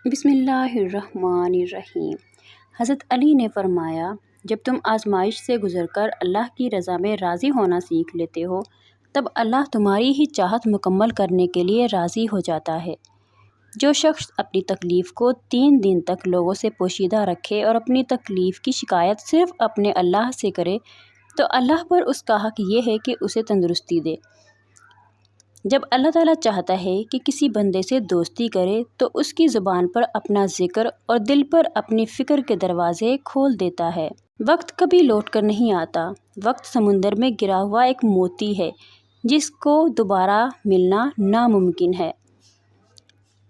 بسم اللہ الرحمن الرحیم۔ حضرت علی نے فرمایا، جب تم آزمائش سے گزر کر اللہ کی رضا میں راضی ہونا سیکھ لیتے ہو، تب اللہ تمہاری ہی چاہت مکمل کرنے کے لیے راضی ہو جاتا ہے۔ جو شخص اپنی تکلیف کو 3 دن تک لوگوں سے پوشیدہ رکھے اور اپنی تکلیف کی شکایت صرف اپنے اللہ سے کرے، تو اللہ پر اس کا حق یہ ہے کہ اسے تندرستی دے۔ جب اللہ تعالیٰ چاہتا ہے کہ کسی بندے سے دوستی کرے تو اس کی زبان پر اپنا ذکر اور دل پر اپنی فکر کے دروازے کھول دیتا ہے۔ وقت کبھی لوٹ کر نہیں آتا۔ وقت سمندر میں گرا ہوا ایک موتی ہے جس کو دوبارہ ملنا ناممکن ہے۔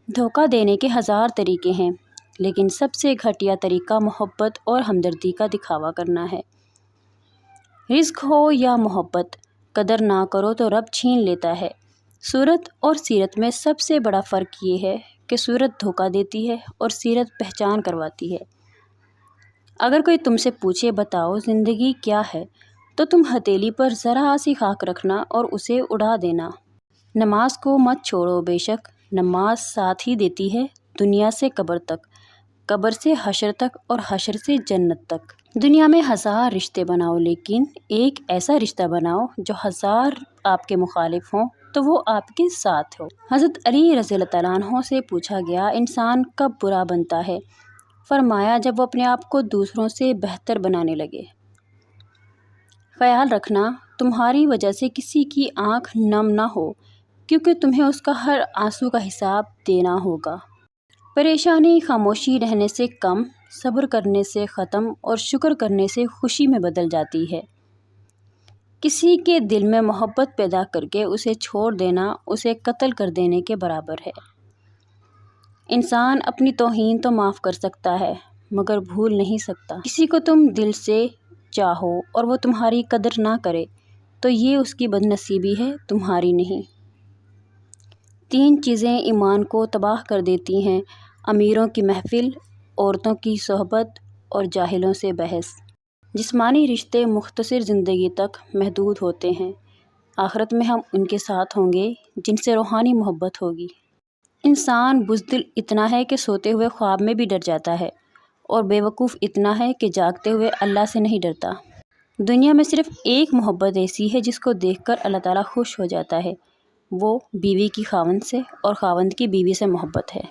دھوکہ دینے کے 1000 طریقے ہیں، لیکن سب سے گھٹیا طریقہ محبت اور ہمدردی کا دکھاوا کرنا ہے۔ رزق ہو یا محبت، قدر نہ کرو تو رب چھین لیتا ہے۔ صورت اور سیرت میں سب سے بڑا فرق یہ ہے کہ صورت دھوکہ دیتی ہے اور سیرت پہچان کرواتی ہے۔ اگر کوئی تم سے پوچھے بتاؤ زندگی کیا ہے، تو تم ہتھیلی پر ذرا سی خاک رکھنا اور اسے اڑا دینا۔ نماز کو مت چھوڑو، بے شک نماز ساتھ ہی دیتی ہے دنیا سے قبر تک، قبر سے حشر تک اور حشر سے جنت تک۔ دنیا میں 1000 رشتے بناؤ، لیکن ایک ایسا رشتہ بناؤ جو 1000 آپ کے مخالف ہوں تو وہ آپ کے ساتھ ہو۔ حضرت علی رضی اللہ عنہ سے پوچھا گیا، انسان کب برا بنتا ہے؟ فرمایا، جب وہ اپنے آپ کو دوسروں سے بہتر بنانے لگے۔ خیال رکھنا، تمہاری وجہ سے کسی کی آنکھ نم نہ ہو، کیونکہ تمہیں اس کا ہر آنسو کا حساب دینا ہوگا۔ پریشانی خاموشی رہنے سے کم، صبر کرنے سے ختم اور شکر کرنے سے خوشی میں بدل جاتی ہے۔ کسی کے دل میں محبت پیدا کر کے اسے چھوڑ دینا اسے قتل کر دینے کے برابر ہے۔ انسان اپنی توہین تو معاف کر سکتا ہے مگر بھول نہیں سکتا۔ کسی کو تم دل سے چاہو اور وہ تمہاری قدر نہ کرے تو یہ اس کی بد نصیبی ہے، تمہاری نہیں۔ 3 چیزیں ایمان کو تباہ کر دیتی ہیں: امیروں کی محفل، عورتوں کی صحبت اور جاہلوں سے بحث۔ جسمانی رشتے مختصر زندگی تک محدود ہوتے ہیں، آخرت میں ہم ان کے ساتھ ہوں گے جن سے روحانی محبت ہوگی۔ انسان بزدل اتنا ہے کہ سوتے ہوئے خواب میں بھی ڈر جاتا ہے، اور بے وقوف اتنا ہے کہ جاگتے ہوئے اللہ سے نہیں ڈرتا۔ دنیا میں صرف ایک محبت ایسی ہے جس کو دیکھ کر اللہ تعالیٰ خوش ہو جاتا ہے، وہ بیوی کی خاوند سے اور خاوند کی بیوی سے محبت ہے۔